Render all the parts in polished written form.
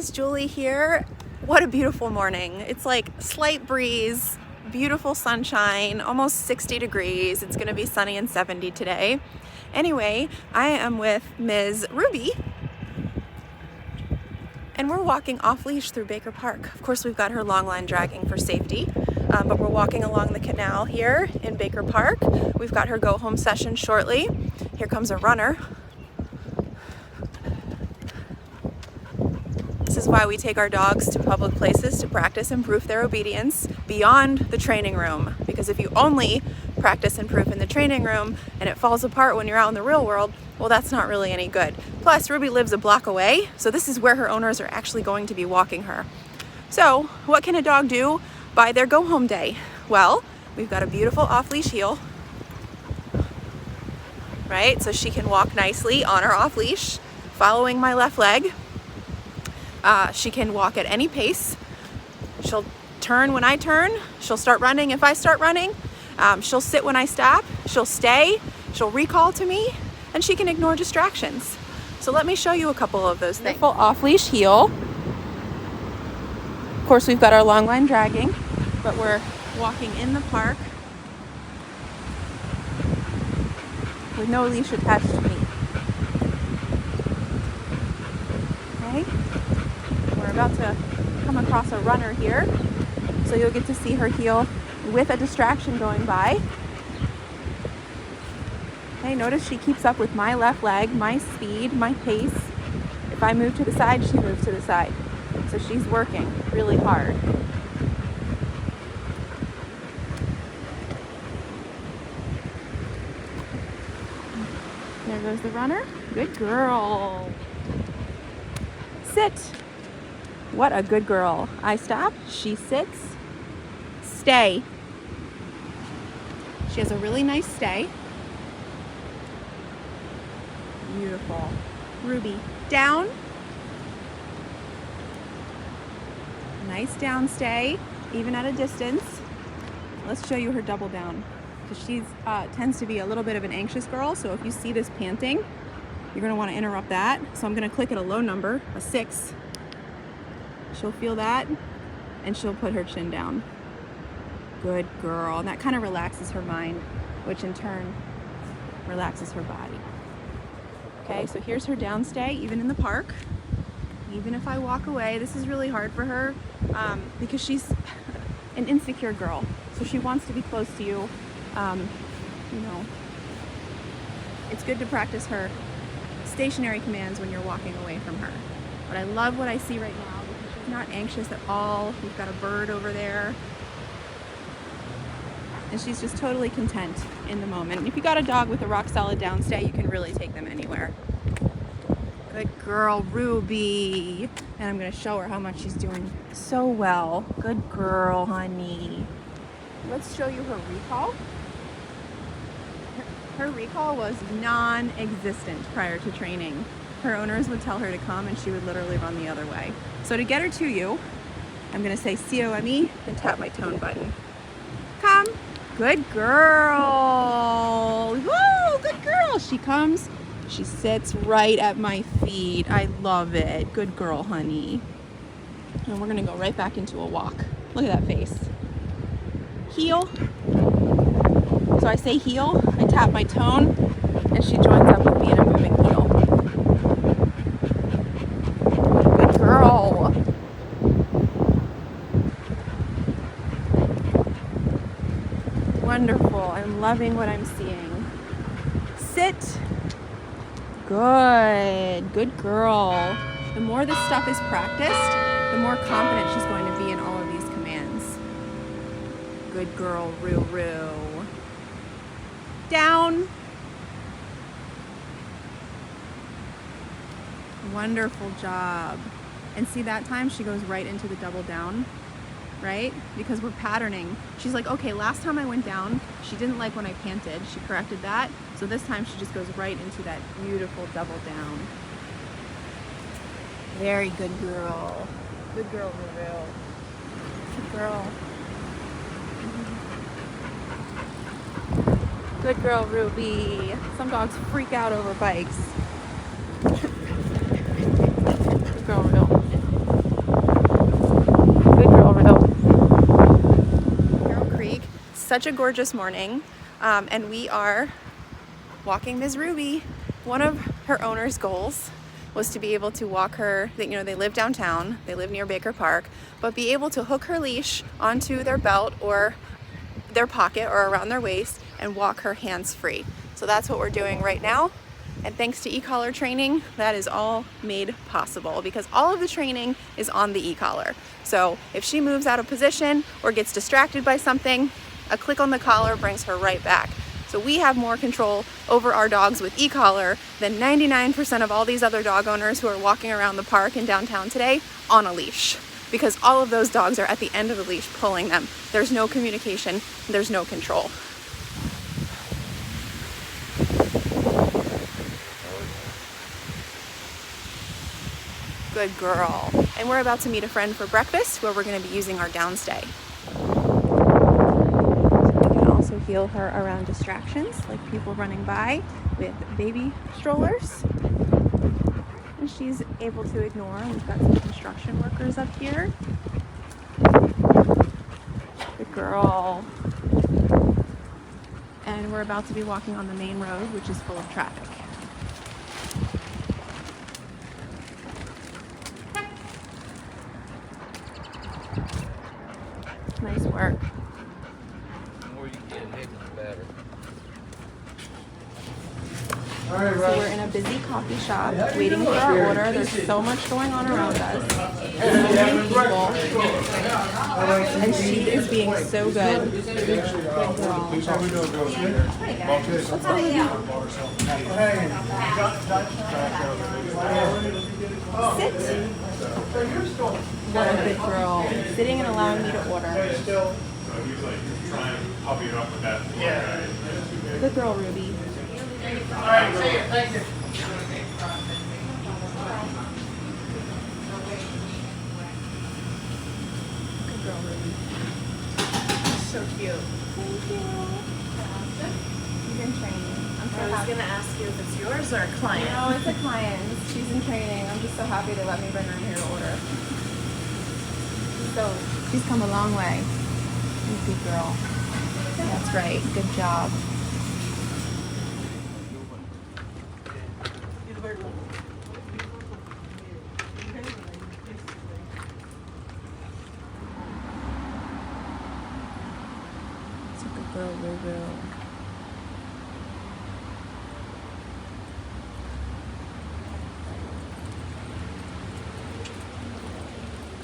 guys, Julie here. What a beautiful morning. It's like slight breeze, beautiful sunshine, almost 60 degrees. It's gonna be sunny and 70 today. Anyway, I am with Ms. Ruby and we're walking off leash through Baker Park. Of course, we've got her long line dragging for safety, but we're walking along the canal here in Baker Park. We've got her go home session shortly. Here comes a runner. This is why we take our dogs to public places to practice and prove their obedience beyond the training room. Because if you only practice and prove in the training room and it falls apart when you're out in the real world, well, that's not really any good. Plus, Ruby lives a block away, so this is where her owners are actually going to be walking her. So, what can a dog do by their go home day? Well, we've got a beautiful off-leash heel, right? So she can walk nicely on her off-leash, following my left leg. She can walk at any pace. She'll turn when I turn. She'll start running if I start running. She'll sit when I stop. She'll stay. She'll recall to me, and she can ignore distractions. So let me show you a couple of those things. Full off-leash heel. Of course, we've got our long line dragging, but we're walking in the park with no leash attached to me. Okay. We're about to come across a runner here, so you'll get to see her heel with a distraction going by. Okay, notice she keeps up with my left leg, my speed, my pace. If I move to the side, she moves to the side. So she's working really hard. There goes the runner. Good girl. Sit. What a good girl. I stop, she sits, stay. She has a really nice stay. Beautiful. Ruby, down. Nice down stay, even at a distance. Let's show you her double down, because she tends to be a little bit of an anxious girl, so if you see this panting, you're gonna wanna interrupt that. So I'm gonna click at a low number, a 6. She'll feel that, and she'll put her chin down. Good girl. And that kind of relaxes her mind, which in turn relaxes her body. Okay, so here's her downstay, even in the park. Even if I walk away, this is really hard for her because she's an insecure girl. So she wants to be close to you. You know, it's good to practice her stationary commands when you're walking away from her. But I love what I see right now. Not anxious at all. We've got a bird over there. And she's just totally content in the moment. And if you got a dog with a rock solid downstay, you can really take them anywhere. Good girl, Ruby. And I'm gonna show her how much she's doing so well. Good girl, honey. Let's show you her recall. Her recall was non-existent prior to training. Her owners would tell her to come and she would literally run the other way. So to get her to you, I'm gonna say COME and tap my tone button. Come. Good girl. Woo, good girl. She comes, she sits right at my feet. I love it. Good girl, honey. And we're gonna go right back into a walk. Look at that face. Heel. So I say heel, I tap my tone, and she joins up with me in a moving heel. Girl. Wonderful. I'm loving what I'm seeing. Sit. Good. Good girl. The more this stuff is practiced, the more confident she's going to be in all of these commands. Good girl, Roo. Down. Wonderful job. And see, that time she goes right into the double down, right? Because we're patterning. She's like, okay, last time I went down, she didn't like when I panted. She corrected that. So this time she just goes right into that beautiful double down. Very good girl. Good girl, Ruru. Good girl. Good girl, Ruby. Some dogs freak out over bikes. Good girl, Ruru. such a gorgeous morning, and we are walking Ms. Ruby. One of her owner's goals was to be able to walk her, you know, they live downtown, they live near Baker Park, but be able to hook her leash onto their belt or their pocket or around their waist and walk her hands-free. So that's what we're doing right now. And thanks to e-collar training, that is all made possible because all of the training is on the e-collar. So if she moves out of position or gets distracted by something, a click on the collar brings her right back. So we have more control over our dogs with e-collar than 99% of all these other dog owners who are walking around the park in downtown today on a leash, because all of those dogs are at the end of the leash pulling them. There's no communication, there's no control. Good girl. And we're about to meet a friend for breakfast where we're going to be using our downstay. So we can also heal her around distractions like people running by with baby strollers. And she's able to ignore. We've got some construction workers up here. Good girl. And we're about to be walking on the main road, which is full of traffic. Nice work. The more you get hit, the better. So we're in a busy coffee shop waiting for our order. There's so much going on around us. So many people. And she is being so good. Good girl. Sit. What a good girl. Sitting and allowing me to order. Good girl, Ruby. All right, see you. Thank you. Good girl, Ruby. So cute. Thank you. She's in training. I'm so I was happy. going to ask you if it's yours or a client. No, it's a client. She's in training. I'm just so happy to let me bring her in here to order. So she's come a long way. Good girl. That's right. Good job. It's a good girl, Lulu.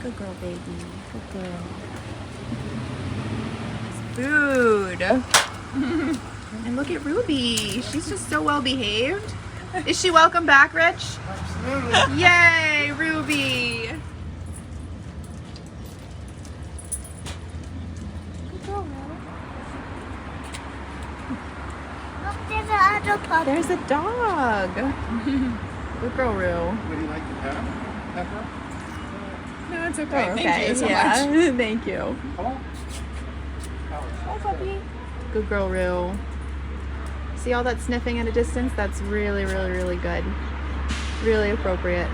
Good girl, baby. Good girl. Food. And look at Ruby. She's just so well behaved. Is she welcome back, Rich? Absolutely. Yay, Ruby. Good girl, Look, there's another puppy. There's a dog. Good girl, Rue. Would you like to pet No, it's okay. Oh, Thank you so yeah. much. Thank you. Come on. Hi, puppy. Good girl, Rue. See all that sniffing at a distance? That's really, really, really good. Really appropriate.